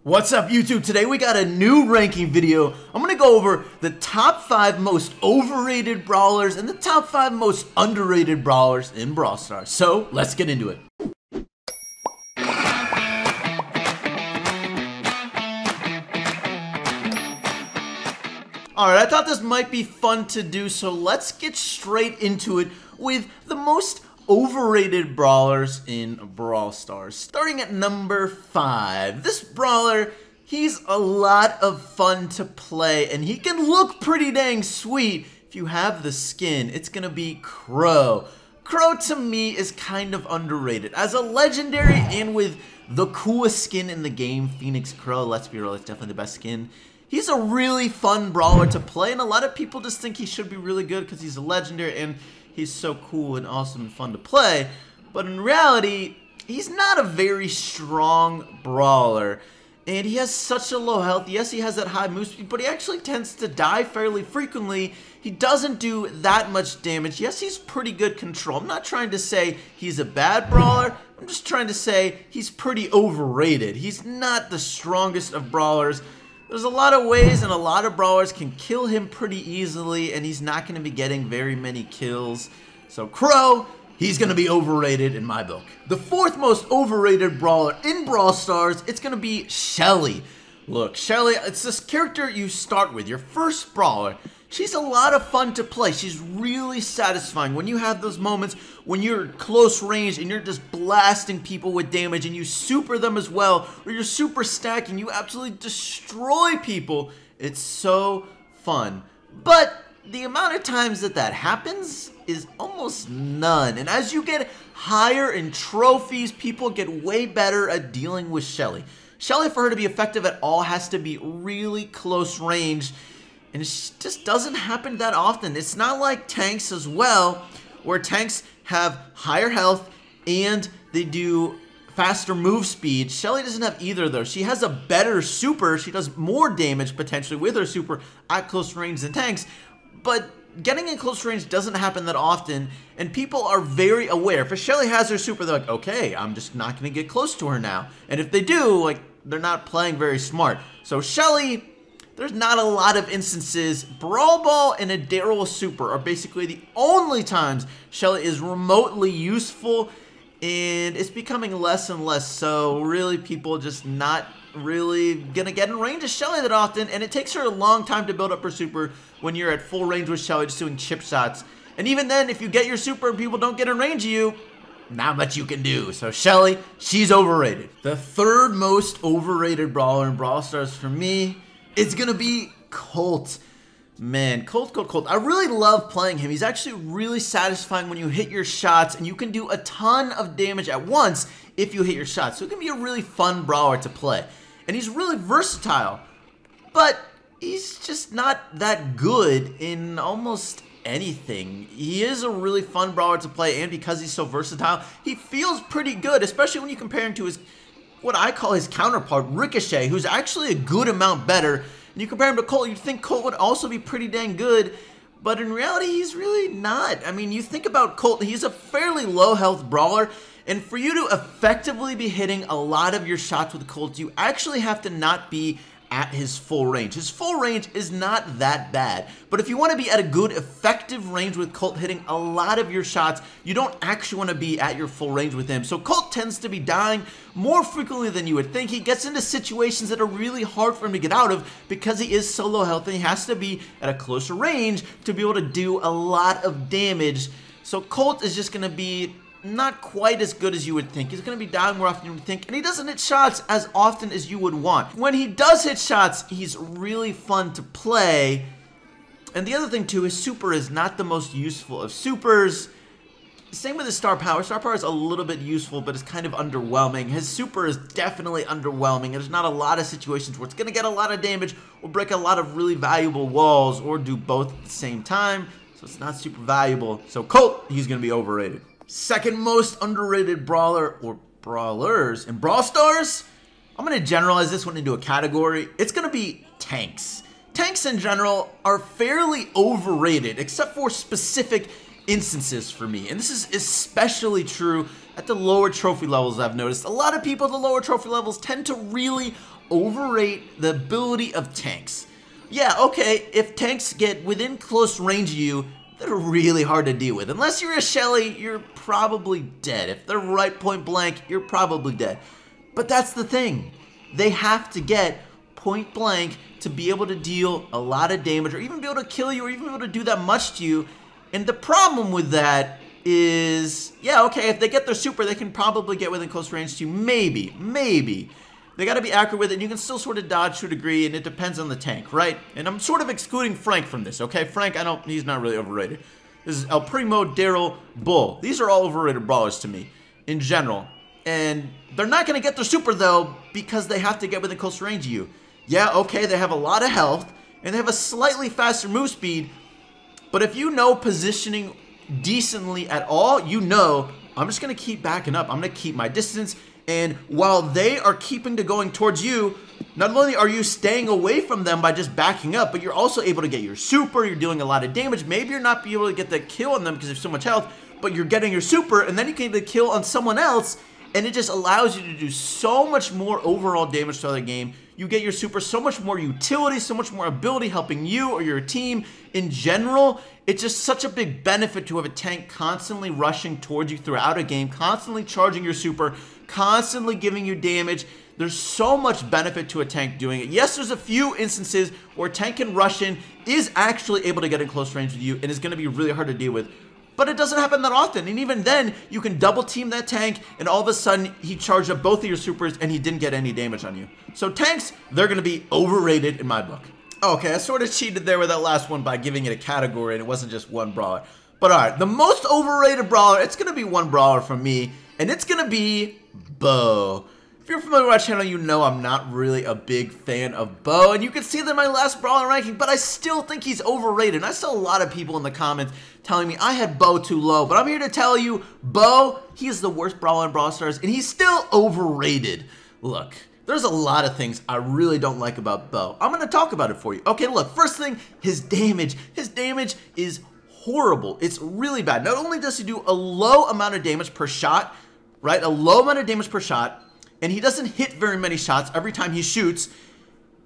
What's up, YouTube? Today we got a new ranking video. I'm gonna go over the top 5 most overrated brawlers and the top 5 most underrated brawlers in Brawl Stars. So let's get into it. Alright, I thought this might be fun to do, so let's get straight into it with the most overrated brawlers in Brawl Stars. Starting at number 5. This brawler, he's a lot of fun to play, and he can look pretty dang sweet if you have the skin. It's gonna be Crow. Crow, to me, is kind of underrated. As a legendary and with the coolest skin in the game, Phoenix Crow, let's be real, it's definitely the best skin. He's a really fun brawler to play, and a lot of people just think he should be really good because he's a legendary and he's so cool and awesome and fun to play. But in reality, he's not a very strong brawler, and he has such a low health. Yes, he has that high move speed, but he actually tends to die fairly frequently. He doesn't do that much damage. Yes, he's pretty good control. I'm not trying to say he's a bad brawler. I'm just trying to say he's pretty overrated. He's not the strongest of brawlers. There's a lot of ways, and a lot of brawlers can kill him pretty easily, and he's not going to be getting very many kills. So Crow, he's going to be overrated in my book. The 4th most overrated brawler in Brawl Stars, it's going to be Shelly. Look, Shelly, it's this character you start with, your first brawler. She's a lot of fun to play. She's really satisfying when you have those moments when you're close range and you're just blasting people with damage and you super them as well, or you're super stacking, you absolutely destroy people. It's so fun. But the amount of times that happens is almost none. And as you get higher in trophies, people get way better at dealing with Shelly. Shelly, for her to be effective at all, has to be really close range. And it just doesn't happen that often. It's not like tanks as well, where tanks have higher health and they do faster move speed. Shelly doesn't have either of those. She has a better super. She does more damage potentially with her super at close range than tanks. But getting in close range doesn't happen that often, and people are very aware. If Shelly has her super, they're like, okay, I'm just not going to get close to her now. And if they do, like, they're not playing very smart. So Shelly, there's not a lot of instances. Brawl Ball and a Daryl super are basically the only times Shelly is remotely useful, and it's becoming less and less so. Really, people just not really gonna get in range of Shelly that often, and it takes her a long time to build up her super when you're at full range with Shelly just doing chip shots. And even then, if you get your super and people don't get in range of you, not much you can do. So Shelly, she's overrated. The 3rd most overrated brawler in Brawl Stars for me, it's gonna be Colt. Man, Colt. I really love playing him. He's actually really satisfying when you hit your shots, and you can do a ton of damage at once if you hit your shots. So it can be a really fun brawler to play. And he's really versatile, but he's just not that good in almost anything. He is a really fun brawler to play, and because he's so versatile, he feels pretty good, especially when you compare him to his what I call his counterpart, Ricochet, who's actually a good amount better. And you compare him to Colt, you'd think Colt would also be pretty dang good, but in reality, he's really not. I mean, you think about Colt, he's a fairly low health brawler, and for you to effectively be hitting a lot of your shots with Colt, you actually have to not be at his full range. His full range is not that bad, but if you want to be at a good effective range with Colt hitting a lot of your shots, you don't actually want to be at your full range with him. So Colt tends to be dying more frequently than you would think. He gets into situations that are really hard for him to get out of because he is so low health, and he has to be at a closer range to be able to do a lot of damage. So Colt is just going to be not quite as good as you would think. He's going to be dying more often than you would think, and he doesn't hit shots as often as you would want. When he does hit shots, he's really fun to play. And the other thing too, his super is not the most useful of supers. Same with his star power. Star power is a little bit useful, but it's kind of underwhelming. His super is definitely underwhelming. There's not a lot of situations where it's going to get a lot of damage or break a lot of really valuable walls or do both at the same time. So it's not super valuable. So Colt, he's going to be overrated. 2nd most underrated brawler or brawlers in Brawl Stars, I'm going to generalize this one into a category. It's going to be tanks. Tanks in general are fairly overrated, except for specific instances for me. And this is especially true at the lower trophy levels. I've noticed a lot of people at the lower trophy levels tend to really overrate the ability of tanks. Yeah, okay, if tanks get within close range of you, they're really hard to deal with. Unless you're a Shelly, you're probably dead. If they're right point blank, you're probably dead. But that's the thing. They have to get point blank to be able to deal a lot of damage, or even be able to kill you, or even be able to do that much to you. And the problem with that is, yeah, okay, if they get their super, they can probably get within close range to you. Maybe. They got to be accurate with it, and you can still sort of dodge to a degree, and it depends on the tank, right? And I'm sort of excluding Frank from this, okay? Frank, he's not really overrated. This is El Primo, Daryl, Bull. These are all overrated brawlers to me, in general. And they're not going to get their super, though, because they have to get within close range of you. Yeah, okay, they have a lot of health, and they have a slightly faster move speed, but if you know positioning decently at all, you know, I'm just going to keep backing up. I'm going to keep my distance. And while they are keeping to going towards you, not only are you staying away from them by just backing up, but you're also able to get your super, you're doing a lot of damage. Maybe you're not able to get the kill on them because there's so much health, but you're getting your super, and then you can get the kill on someone else, and it just allows you to do so much more overall damage to the game. You get your super, so much more utility, so much more ability helping you or your team in general. It's just such a big benefit to have a tank constantly rushing towards you throughout a game, constantly charging your super, constantly giving you damage. There's so much benefit to a tank doing it. Yes, there's a few instances where a tank can rush in, is actually able to get in close range with you, and is going to be really hard to deal with. But it doesn't happen that often, and even then, you can double team that tank, and all of a sudden, he charged up both of your supers, and he didn't get any damage on you. So tanks, they're going to be overrated in my book. Okay, I sort of cheated there with that last one by giving it a category, and it wasn't just one brawler. But alright, the most overrated brawler, it's going to be one brawler from me, and it's going to be Bo. If you're familiar with my channel, you know I'm not really a big fan of Bo, and you can see that in my last brawler ranking, but I still think he's overrated. And I saw a lot of people in the comments telling me I had Bo too low, but I'm here to tell you, Bo, he is the worst brawler in Brawl Stars, and he's still overrated. Look, there's a lot of things I really don't like about Bo. I'm going to talk about it for you. Okay, look, first thing, his damage. His damage is horrible. It's really bad. Not only does he do a low amount of damage per shot, right, a low amount of damage per shot, and he doesn't hit very many shots every time he shoots.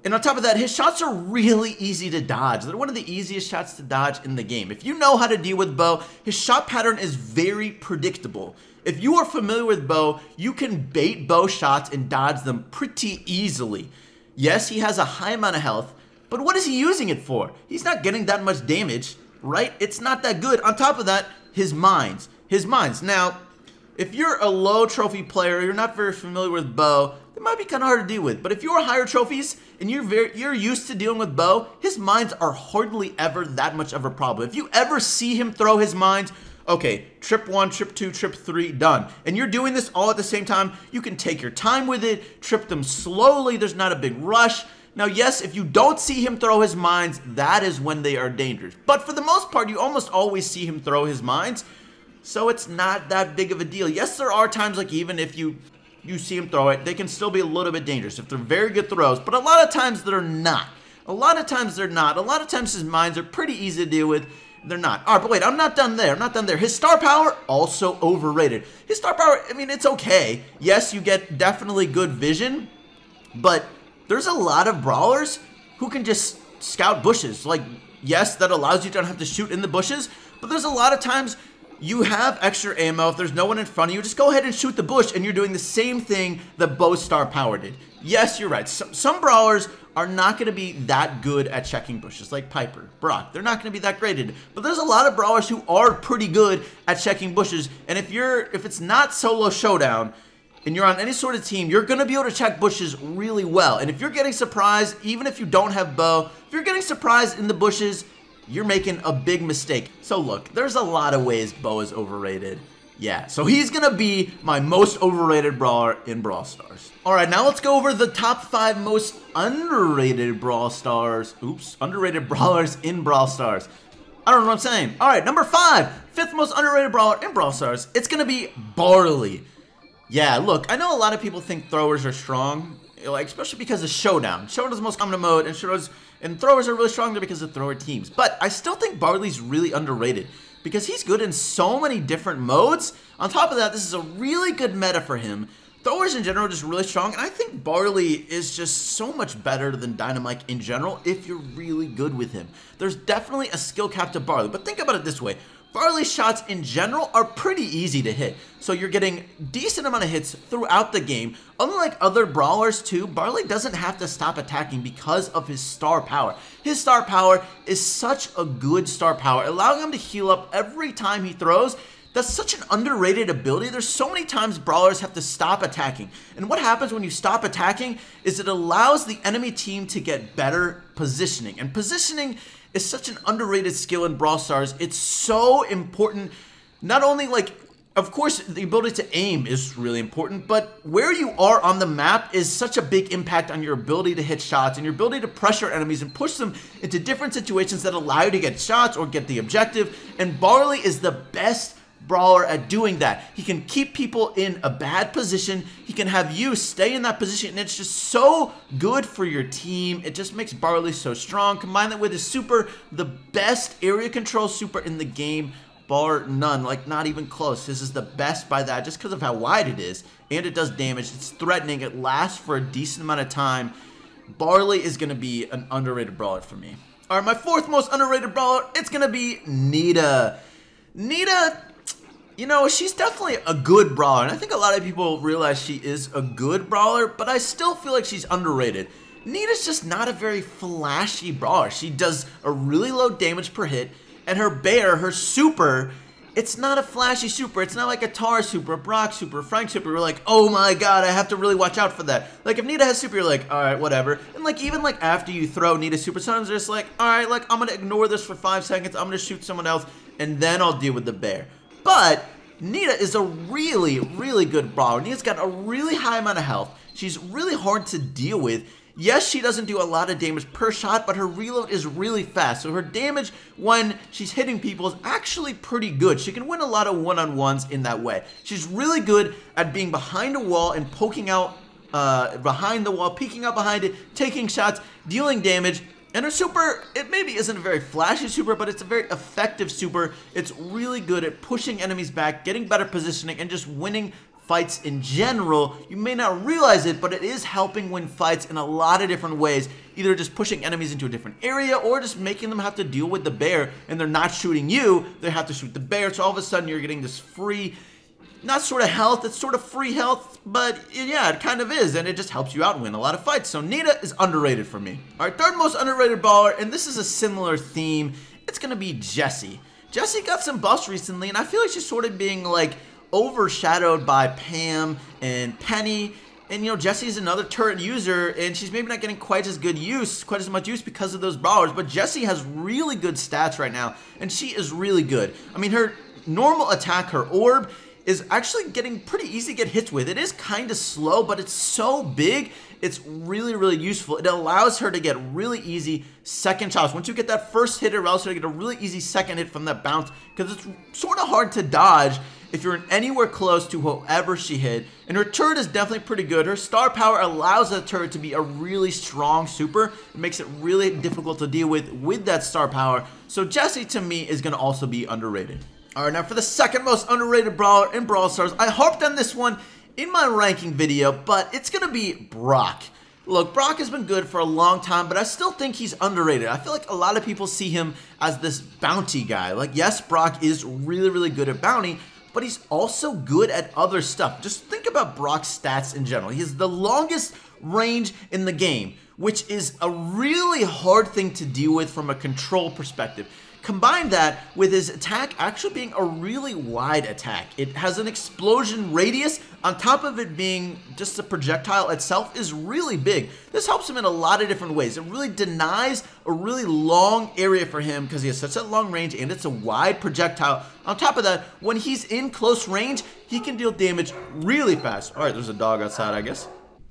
And on top of that, his shots are really easy to dodge. They're one of the easiest shots to dodge in the game. If you know how to deal with Bo, his shot pattern is very predictable. If you are familiar with Bo, you can bait Bo shots and dodge them pretty easily. Yes, he has a high amount of health, but what is he using it for? He's not getting that much damage, right? It's not that good. On top of that, his mines. Now, if you're a low trophy player, you're not very familiar with Bo, it might be kind of hard to deal with. But if you're higher trophies and you're used to dealing with Bo, his mines are hardly ever that much of a problem. If you ever see him throw his mines, okay, trip 1, trip 2, trip 3, done. And you're doing this all at the same time, you can take your time with it, trip them slowly, there's not a big rush. Now, yes, if you don't see him throw his mines, that is when they are dangerous. But for the most part, you almost always see him throw his mines. So it's not that big of a deal. Yes, there are times like even if you see him throw it, they can still be a little bit dangerous if they're very good throws. But a lot of times they're not. A lot of times his mines are pretty easy to deal with. They're not. All right, but wait, I'm not done there. His star power, also overrated. His star power, I mean, it's okay. Yes, you get definitely good vision, but there's a lot of brawlers who can just scout bushes. Like, yes, that allows you to not have to shoot in the bushes, but there's a lot of times you have extra ammo. If there's no one in front of you, just go ahead and shoot the bush, and you're doing the same thing that Bo's star power did. Yes, you're right. Some brawlers are not going to be that good at checking bushes, like Piper, Brock. They're not going to be that great at it. But there's a lot of brawlers who are pretty good at checking bushes, and if it's not solo showdown, and you're on any sort of team, you're going to be able to check bushes really well. And if you're getting surprised, even if you don't have Bo, if you're getting surprised in the bushes, you're making a big mistake. So look, there's a lot of ways Bo is overrated. Yeah, so he's gonna be my most overrated brawler in Brawl Stars. Alright, now let's go over the top 5 most underrated Brawl Stars. Underrated brawlers in Brawl Stars. I don't know what I'm saying. Alright, number 5, 5th most underrated brawler in Brawl Stars. It's gonna be Barley. Yeah, look, I know a lot of people think throwers are strong, like especially because of Showdown. Showdown is the most common mode, and throwers are really strong there because of thrower teams. But I still think Barley's really underrated because he's good in so many different modes. On top of that, this is a really good meta for him. throwers in general are just really strong, and I think Barley is just so much better than Dynamite in general if you're really good with him. There's definitely a skill cap to Barley, but think about it this way. Barley's shots in general are pretty easy to hit, so you're getting decent amount of hits throughout the game. Unlike other brawlers too, Barley doesn't have to stop attacking because of his star power. His star power is such a good star power, allowing him to heal up every time he throws. That's such an underrated ability. There's so many times brawlers have to stop attacking. And what happens when you stop attacking is it allows the enemy team to get better positioning. And positioning is such an underrated skill in Brawl Stars. It's so important. Not only like, of course, the ability to aim is really important, but where you are on the map is such a big impact on your ability to hit shots and your ability to pressure enemies and push them into different situations that allow you to get shots or get the objective. And Barley is the best brawler at doing that. He can keep people in a bad position. He can have you stay in that position, and it's just so good for your team. It just makes Barley so strong. Combine that with his super, the best area control super in the game, bar none. Like, not even close. This is the best by that just because of how wide it is, and it does damage. It's threatening. It lasts for a decent amount of time. Barley is going to be an underrated brawler for me. All right, my fourth most underrated brawler, it's going to be Nita. Nita, you know, she's definitely a good brawler, and I think a lot of people realize she is a good brawler, but I still feel like she's underrated. Nita's just not a very flashy brawler. She does a really low damage per hit, and her bear, her super, it's not a flashy super. It's not like a Tara super, a Brock super, a Frank super. You're like, oh my god, I have to really watch out for that. Like, if Nita has super, you're like, alright, whatever. And like, even like after you throw Nita super, sometimes you're just like, alright, like, I'm gonna ignore this for 5 seconds, I'm gonna shoot someone else, and then I'll deal with the bear. But Nita is a really, really good brawler. Nita's got a really high amount of health. She's really hard to deal with. Yes, she doesn't do a lot of damage per shot, but her reload is really fast. So her damage when she's hitting people is actually pretty good. She can win a lot of one-on-ones in that way. She's really good at being behind a wall and poking out behind the wall, peeking out behind it, taking shots, dealing damage. And her super, it maybe isn't a very flashy super, but it's a very effective super. It's really good at pushing enemies back, getting better positioning, and just winning fights in general. You may not realize it, but it is helping win fights in a lot of different ways. Either just pushing enemies into a different area, or just making them have to deal with the bear, and they're not shooting you, they have to shoot the bear. So all of a sudden you're getting this free, not sort of health, it's sort of free health, but yeah, it kind of is, and it just helps you out and win a lot of fights. So Nita is underrated for me. All right, third most underrated brawler, and this is a similar theme, it's gonna be Jessie. Jessie got some buffs recently, and I feel like she's sort of being like overshadowed by Pam and Penny. And you know, Jessie's another turret user, and she's maybe not getting quite as much use because of those brawlers, but Jessie has really good stats right now, and she is really good. I mean, her normal attack, her orb, is actually getting pretty easy to get hits with. It is kind of slow, but it's so big, it's really, really useful. It allows her to get really easy second shots. Once you get that first hit, it allows her to get a really easy second hit from that bounce, because it's sort of hard to dodge if you're anywhere close to whoever she hit. And her turret is definitely pretty good. Her star power allows that turret to be a really strong super. It makes it really difficult to deal with that star power. So Jessie, to me, is going to also be underrated. Alright, now for the second most underrated brawler in Brawl Stars, I harped on this one in my ranking video, but it's going to be Brock. Look, Brock has been good for a long time, but I still think he's underrated. I feel like a lot of people see him as this bounty guy. Like, yes, Brock is really, really good at bounty, but he's also good at other stuff. Just think about Brock's stats in general. He has the longest range in the game, which is a really hard thing to deal with from a control perspective. Combine that with his attack actually being a really wide attack. It has an explosion radius on top of it being just the projectile itself is really big. This helps him in a lot of different ways. It really denies a really long area for him because he has such a long range and it's a wide projectile. On top of that, when he's in close range, he can deal damage really fast. All right, there's a dog outside, I guess.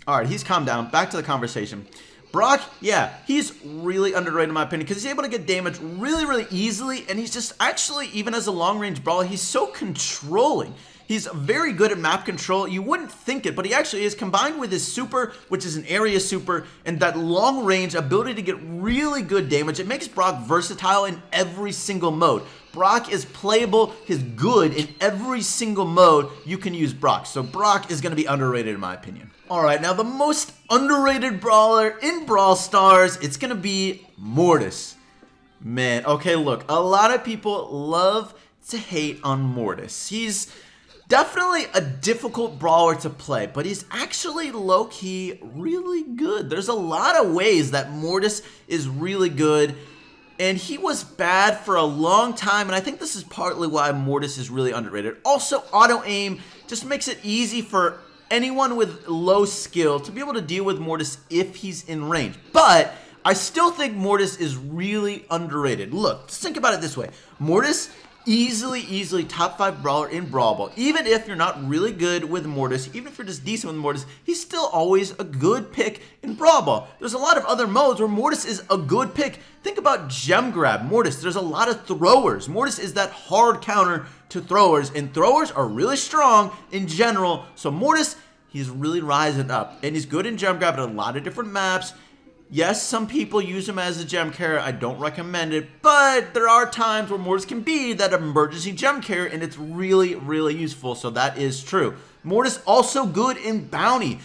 All right, he's calmed down. Back to the conversation. Brock, yeah, he's really underrated in my opinion because he's able to get damage really, really easily, and he's just actually, even as a long-range brawler, he's so controlling. He's very good at map control. You wouldn't think it, but he actually is, combined with his super, which is an area super, and that long range ability to get really good damage. It makes Brock versatile in every single mode. Brock is playable, he's good in every single mode you can use Brock. So Brock is going to be underrated in my opinion. Alright, now the most underrated brawler in Brawl Stars, it's going to be Mortis. Man, okay, look, a lot of people love to hate on Mortis. He's definitely a difficult brawler to play, but he's actually low-key really good. There's a lot of ways that Mortis is really good, and he was bad for a long time, and I think this is partly why Mortis is really underrated. Also, auto-aim just makes it easy for anyone with low skill to be able to deal with Mortis if he's in range. But I still think Mortis is really underrated. Look, just think about it this way. Mortis, easily top 5 brawler in Brawl Ball. Even if you're not really good with Mortis, even if you're just decent with Mortis, he's still always a good pick in Brawl Ball. There's a lot of other modes where Mortis is a good pick. Think about Gem Grab. Mortis, there's a lot of throwers. Mortis is that hard counter to throwers, and throwers are really strong in general. So Mortis, he's really rising up, and he's good in Gem Grab at a lot of different maps. Yes, some people use him as a gem carrier. I don't recommend it, but there are times where Mortis can be that emergency gem carrier, and it's really useful, so that is true. Mortis also good in Bounty.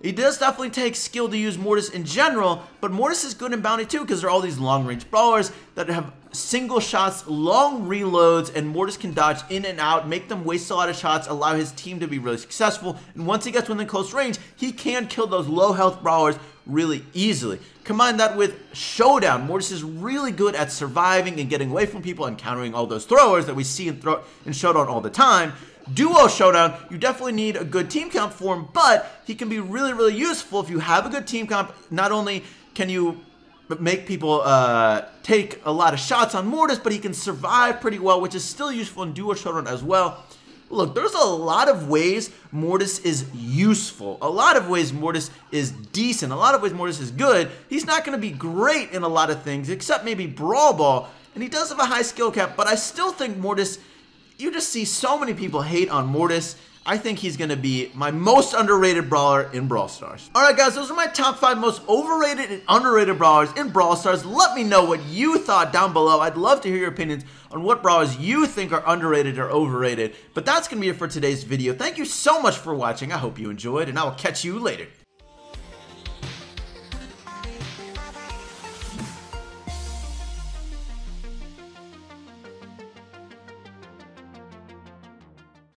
It does definitely take skill to use Mortis in general, but Mortis is good in Bounty too because there are all these long-range brawlers that have single shots, long reloads, and Mortis can dodge in and out, make them waste a lot of shots, allow his team to be really successful, and once he gets within close range, he can kill those low-health brawlers really easily. Combine that with Showdown. Mortis is really good at surviving and getting away from people and countering all those throwers that we see in Showdown all the time. Duo Showdown, you definitely need a good team comp for him, but he can be really useful if you have a good team comp. Not only can you make people take a lot of shots on Mortis, but he can survive pretty well, which is still useful in Duo Showdown as well. Look, there's a lot of ways Mortis is useful. A lot of ways Mortis is decent. A lot of ways Mortis is good. He's not going to be great in a lot of things, except maybe Brawl Ball, and he does have a high skill cap, but I still think Mortis, you just see so many people hate on Mortis. I think he's going to be my most underrated brawler in Brawl Stars. Alright guys, those are my top 5 most overrated and underrated brawlers in Brawl Stars. Let me know what you thought down below. I'd love to hear your opinions on what brawlers you think are underrated or overrated. But that's going to be it for today's video. Thank you so much for watching. I hope you enjoyed, and I will catch you later.